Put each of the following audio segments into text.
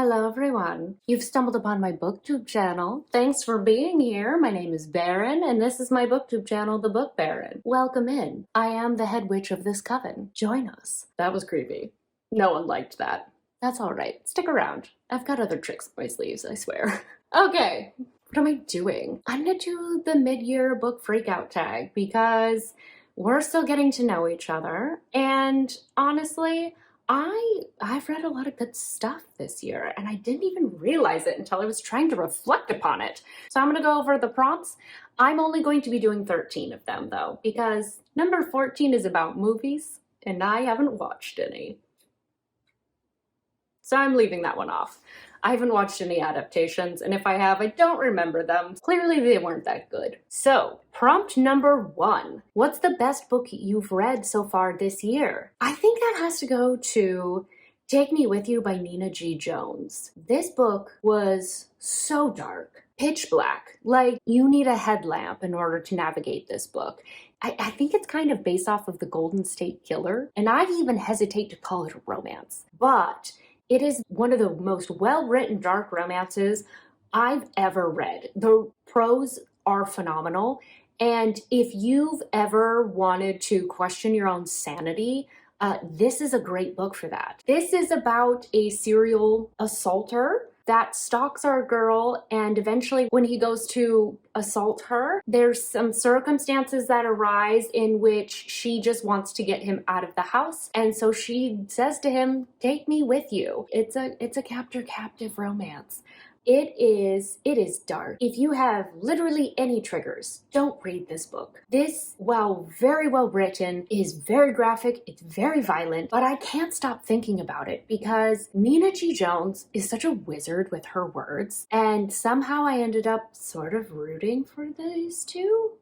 Hello everyone. You've stumbled upon my booktube channel. Thanks for being here. My name is Baron and this is my booktube channel, The Book Baron. Welcome in. I am the head witch of this coven. Join us. That was creepy. No one liked that. That's alright. Stick around. I've got other tricks up my sleeves, I swear. Okay. What am I doing? I'm gonna do the Midyear Book Freakout Tag because we're still getting to know each other, and honestly, I've read a lot of good stuff this year, and I didn't even realize it until I was trying to reflect upon it. So I'm gonna go over the prompts. I'm only going to be doing 13 of them though, because number 14 is about movies, and I haven't watched any. So I'm leaving that one off. I haven't watched any adaptations, and if I have, I don't remember them. Clearly they weren't that good. So, prompt number 1. What's the best book you've read so far this year? I think that has to go to Take Me With You by Nina G. Jones. This book was so dark, pitch black, like you need a headlamp in order to navigate this book. I think it's kind of based off of the Golden State Killer, and I even hesitate to call it a romance, but it is one of the most well-written dark romances I've ever read. The prose are phenomenal, and if you've ever wanted to question your own sanity, this is a great book for that. This is about a serial assaulter that stalks our girl, and eventually when he goes to assault her, there's some circumstances that arise in which she just wants to get him out of the house, and so she says to him, take me with you. It's a captor-captive romance. It is dark. If you have literally any triggers, don't read this book. This, while very well written, is very graphic, it's very violent, but I can't stop thinking about it because Nina G. Jones is such a wizard with her words, and somehow I ended up sort of rooting for these two.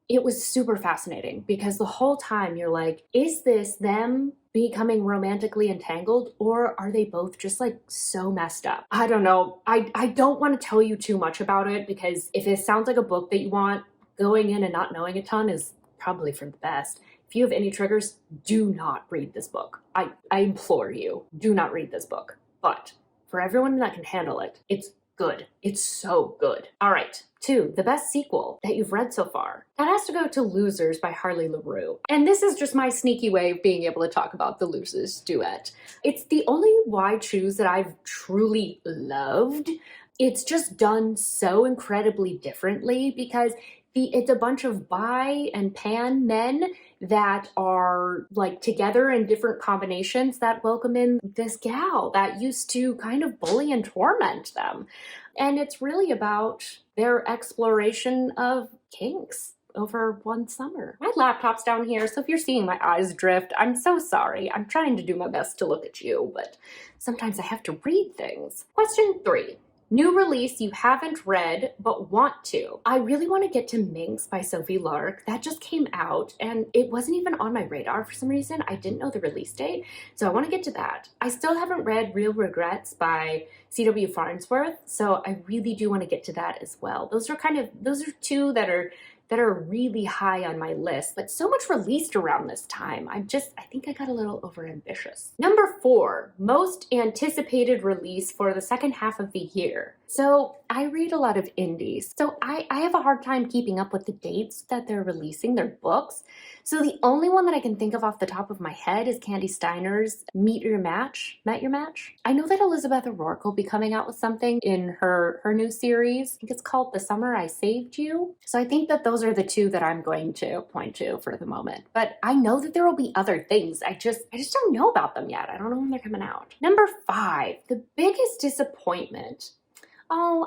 It was super fascinating because the whole time you're like, is this them becoming romantically entangled, or are they both just like so messed up? I don't know. I don't want to tell you too much about it because if it sounds like a book that you want, going in and not knowing a ton is probably for the best. If you have any triggers, do not read this book. I implore you, do not read this book. But for everyone that can handle it, it's good. It's so good. All right. 2, the best sequel that you've read so far. That has to go to Losers by Harley LaRue. And this is just my sneaky way of being able to talk about the Losers duet. It's the only Why Choose that I've truly loved. It's just done so incredibly differently because it's a bunch of bi and pan men that are like together in different combinations that welcome in this gal that used to kind of bully and torment them. And it's really about their exploration of kinks over one summer. My laptop's down here, so if you're seeing my eyes drift, I'm so sorry. I'm trying to do my best to look at you, but sometimes I have to read things. Question 3. New release you haven't read but want to. I really want to get to Minx by Sophie Lark. That just came out and it wasn't even on my radar for some reason. I didn't know the release date, so I want to get to that. I still haven't read Real Regrets by C.W. Farnsworth, so I really do want to get to that as well. Those are 2 that are really high on my list, but so much released around this time. I think I got a little overambitious. Number 4, most anticipated release for the second half of the year. So I read a lot of indies, so I have a hard time keeping up with the dates that they're releasing their books. So the only one that I can think of off the top of my head is Candy Steiner's Met Your Match. I know that Elizabeth O'Rourke will be coming out with something in her new series. I think it's called The Summer I Saved You. So I think that those are the 2 that I'm going to point to for the moment. But I know that there will be other things. I just don't know about them yet. I don't know when they're coming out. Number 5, the biggest disappointment. Oh,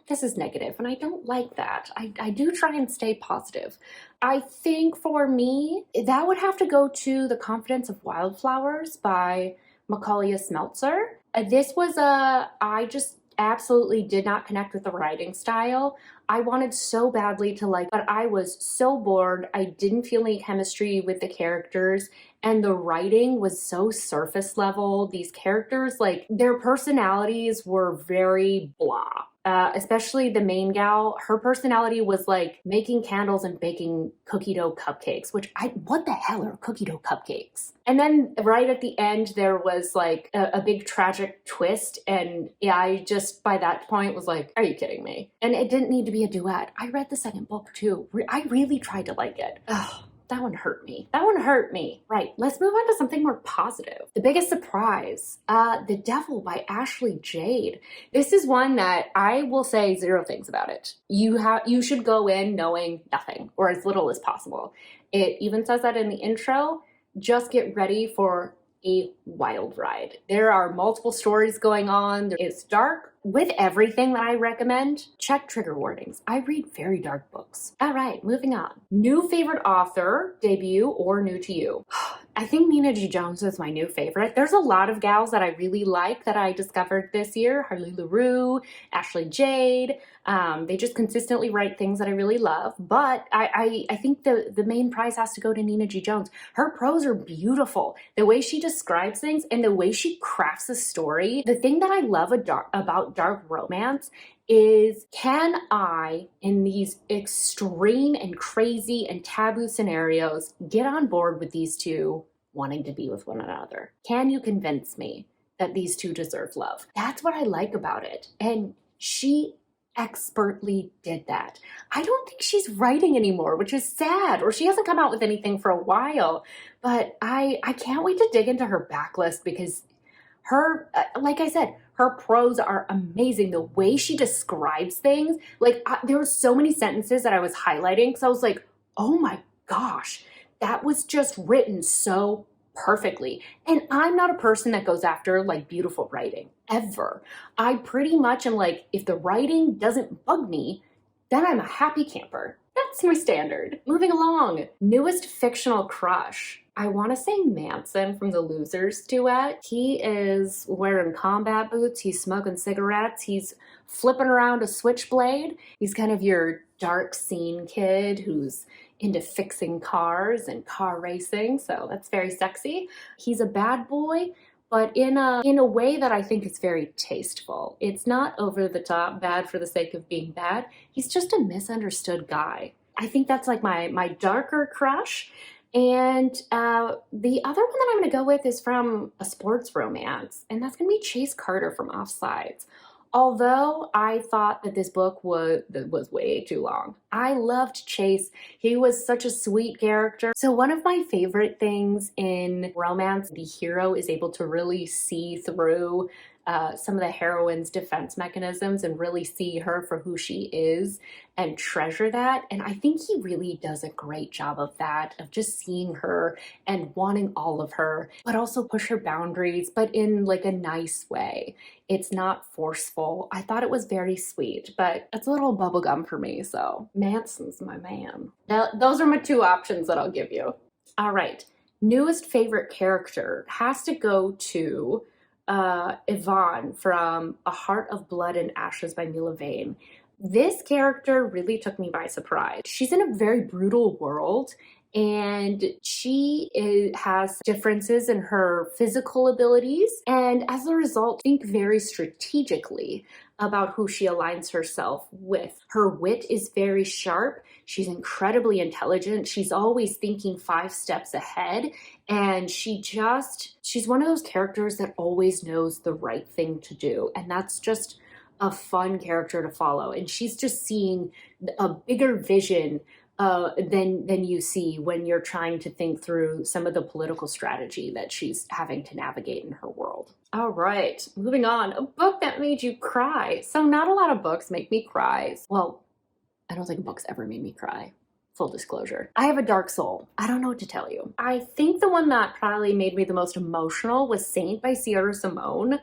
this is negative, and I don't like that. I do try and stay positive. I think for me, that would have to go to The Confidence of Wildflowers by Macaulay Smeltzer. This was I just absolutely did not connect with the writing style. I wanted so badly to like, but I was so bored. I didn't feel any chemistry with the characters, and the writing was so surface level. These characters, like, their personalities were very blah. Especially the main gal, her personality was like making candles and baking cookie dough cupcakes, what the hell are cookie dough cupcakes? And then right at the end, there was like a big tragic twist. And yeah, I just by that point was like, are you kidding me? And it didn't need to be a duet. I read the second book too. I really tried to like it. Ugh. That one hurt me. That one hurt me. Right, let's move on to something more positive. The biggest surprise, The Devil by Ashley Jade. This is one that I will say 0 things about it. You should go in knowing nothing, or as little as possible. It even says that in the intro. Just get ready for a wild ride. There are multiple stories going on. It's dark. With everything that I recommend, check trigger warnings. I read very dark books. All right, moving on. New favorite author, debut, or new to you? I think Nina G. Jones is my new favorite. There's a lot of gals that I really like that I discovered this year. Harley LaRue, Ashley Jade. They just consistently write things that I really love. But I think the main prize has to go to Nina G. Jones. Her prose are beautiful. The way she describes things and the way she crafts a story. The thing that I love about dark romance is, can I, in these extreme and crazy and taboo scenarios, get on board with these two wanting to be with one another? Can you convince me that these two deserve love? That's what I like about it. And she expertly did that. I don't think she's writing anymore, which is sad, or she hasn't come out with anything for a while. But I can't wait to dig into her backlist, because her, like I said, her prose are amazing. The way she describes things, like there were so many sentences that I was highlighting because I was like, oh my gosh, that was just written so perfectly. And I'm not a person that goes after like beautiful writing, ever. I pretty much am like, if the writing doesn't bug me, then I'm a happy camper. That's my standard. Moving along, newest fictional crush. I want to say Manson from the Losers duet. He is wearing combat boots. He's smoking cigarettes. He's flipping around a switchblade. He's kind of your dark scene kid who's into fixing cars and car racing. So that's very sexy. He's a bad boy, but in a way that I think is very tasteful. It's not over the top bad for the sake of being bad. He's just a misunderstood guy. I think that's like my darker crush. And the other one that I'm going to go with is from a sports romance, and that's going to be Chase Carter from Offsides. Although I thought that this book was way too long. I loved Chase. He was such a sweet character. So one of my favorite things in romance, the hero is able to really see through some of the heroine's defense mechanisms and really see her for who she is and treasure that. And I think he really does a great job of that, of just seeing her and wanting all of her, but also push her boundaries, but in like a nice way. It's not forceful. I thought it was very sweet, but it's a little bubblegum for me. So Manson's my man. Those are my 2 options that I'll give you. All right. Newest favorite character has to go to Yvonne from A Heart of Blood and Ashes by Mila Vane. This character really took me by surprise. She's in a very brutal world, and she has differences in her physical abilities, and as a result, think very strategically about who she aligns herself with. Her wit is very sharp. She's incredibly intelligent. She's always thinking 5 steps ahead. And she's one of those characters that always knows the right thing to do. And that's just a fun character to follow. And she's just seeing a bigger vision than you see when you're trying to think through some of the political strategy that she's having to navigate in her world. All right, moving on. A book that made you cry. So not a lot of books make me cry. Well, I don't think books ever made me cry. Full disclosure. I have a dark soul. I don't know what to tell you. I think the one that probably made me the most emotional was Saint by Sierra Simone.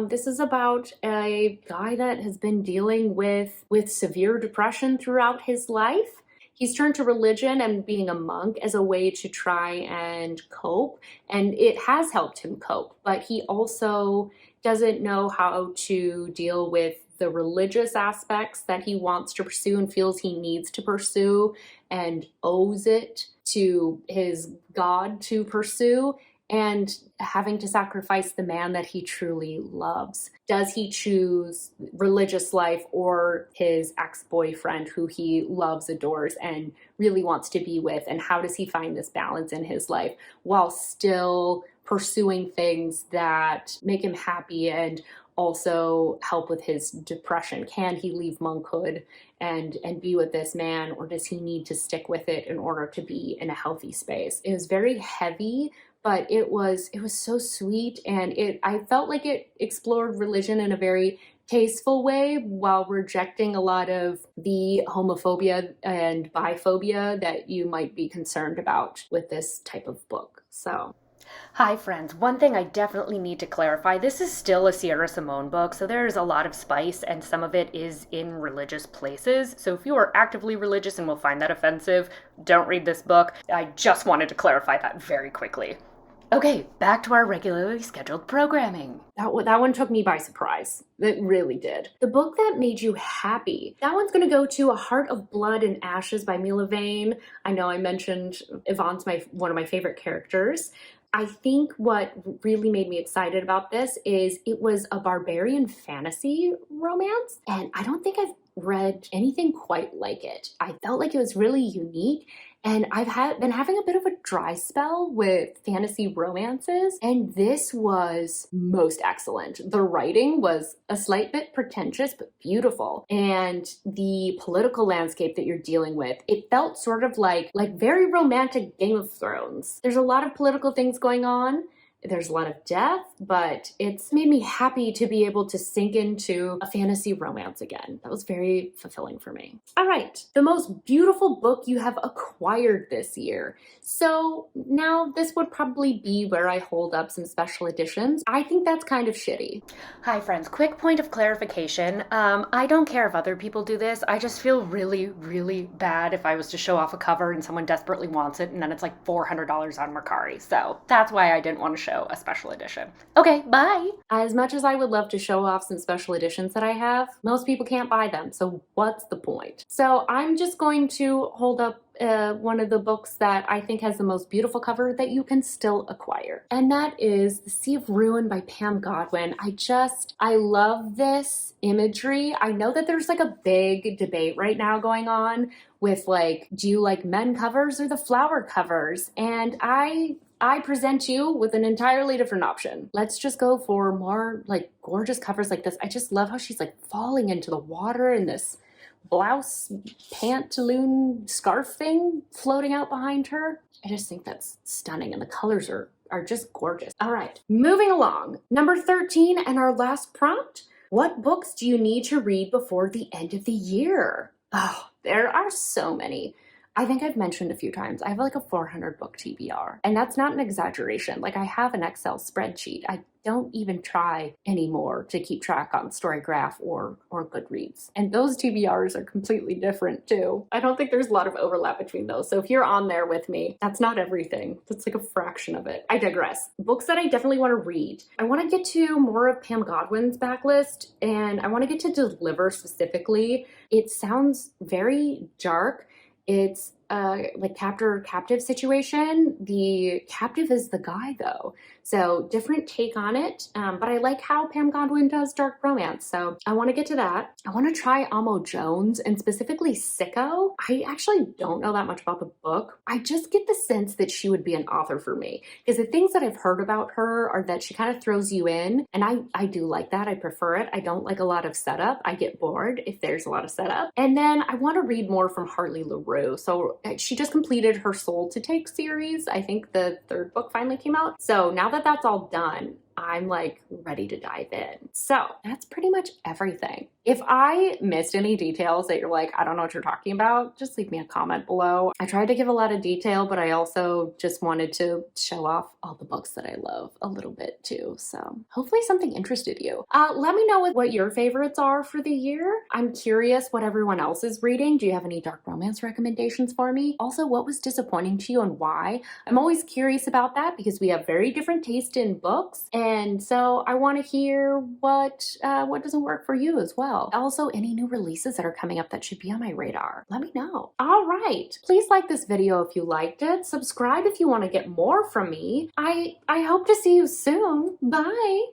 This is about a guy that has been dealing with severe depression throughout his life. He's turned to religion and being a monk as a way to try and cope, and it has helped him cope, but he also doesn't know how to deal with the religious aspects that he wants to pursue and feels he needs to pursue and owes it to his God to pursue, and having to sacrifice the man that he truly loves. Does he choose religious life or his ex-boyfriend who he loves, adores, and really wants to be with? And how does he find this balance in his life while still pursuing things that make him happy and also help with his depression? Can he leave monkhood and be with this man, or does he need to stick with it in order to be in a healthy space? It was very heavy, but it was so sweet, and I felt like it explored religion in a very tasteful way while rejecting a lot of the homophobia and biphobia that you might be concerned about with this type of book. So Hi, friends. One thing I definitely need to clarify, this is still a Sierra Simone book, so there's a lot of spice, and some of it is in religious places. So if you are actively religious and will find that offensive, don't read this book. I just wanted to clarify that very quickly. Okay, back to our regularly scheduled programming. That one took me by surprise. It really did. The book that made you happy. That one's going to go to A Heart of Blood and Ashes by Mila Vane. I know I mentioned Yvonne's one of my favorite characters. I think what really made me excited about this is it was a barbarian fantasy romance, and I don't think I've read anything quite like it. I felt like it was really unique, and I've been having a bit of a dry spell with fantasy romances, and this was most excellent. The writing was a slight bit pretentious, but beautiful. And the political landscape that you're dealing with, it felt sort of like very romantic Game of Thrones. There's a lot of political things going on. There's a lot of death, but it's made me happy to be able to sink into a fantasy romance again. That was very fulfilling for me. All right, the most beautiful book you have acquired this year. So now this would probably be where I hold up some special editions. I think that's kind of shitty. Hi, friends. Quick point of clarification. I don't care if other people do this. I just feel really, really bad if I was to show off a cover and someone desperately wants it and then it's like $400 on Mercari. So that's why I didn't want to show a special edition. Okay, bye. As much as I would love to show off some special editions that I have, most people can't buy them, so what's the point? So I'm just going to hold up one of the books that I think has the most beautiful cover that you can still acquire. And that is The Sea of Ruin by Pam Godwin. I love this imagery. I know that there's like a big debate right now going on with like, do you like men covers or the flower covers? And I present you with an entirely different option. Let's just go for more like gorgeous covers like this. I just love how she's like falling into the water in this blouse, pantaloon, scarf thing floating out behind her. I just think that's stunning, and the colors are just gorgeous. All right, moving along. Number 13 and our last prompt. What books do you need to read before the end of the year? Oh, there are so many. I think I've mentioned a few times, I have like a 400 book TBR, and that's not an exaggeration. Like I have an Excel spreadsheet. I don't even try anymore to keep track on Storygraph or Goodreads. And those TBRs are completely different too. I don't think there's a lot of overlap between those. So if you're on there with me, that's not everything. That's like a fraction of it. I digress. Books that I definitely want to read. I want to get to more of Pam Godwin's backlist, and I want to get to Deliver specifically. It sounds very dark. It's like captive situation. The captive is the guy though. So different take on it. But I like how Pam Godwin does dark romance. So I want to get to that. I want to try Amo Jones, and specifically Sicko. I actually don't know that much about the book. I just get the sense that she would be an author for me, because the things that I've heard about her are that she kind of throws you in. And I do like that. I prefer it. I don't like a lot of setup. I get bored if there's a lot of setup. And then I want to read more from Hartley LaRue. So she just completed her Soul to Take series. I think the third book finally came out. So now that that's all done, I'm like ready to dive in. So that's pretty much everything. If I missed any details that you're like, I don't know what you're talking about, just leave me a comment below. I tried to give a lot of detail, but I also just wanted to show off all the books that I love a little bit too. So hopefully something interested you. Let me know what your favorites are for the year. I'm curious what everyone else is reading. Do you have any dark romance recommendations for me? Also, what was disappointing to you and why? I'm always curious about that because we have very different taste in books. And so I want to hear what doesn't work for you as well. well. Also, any new releases that are coming up that should be on my radar, let me know. All right, please like this video if you liked it. Subscribe if you want to get more from me. I hope to see you soon. Bye.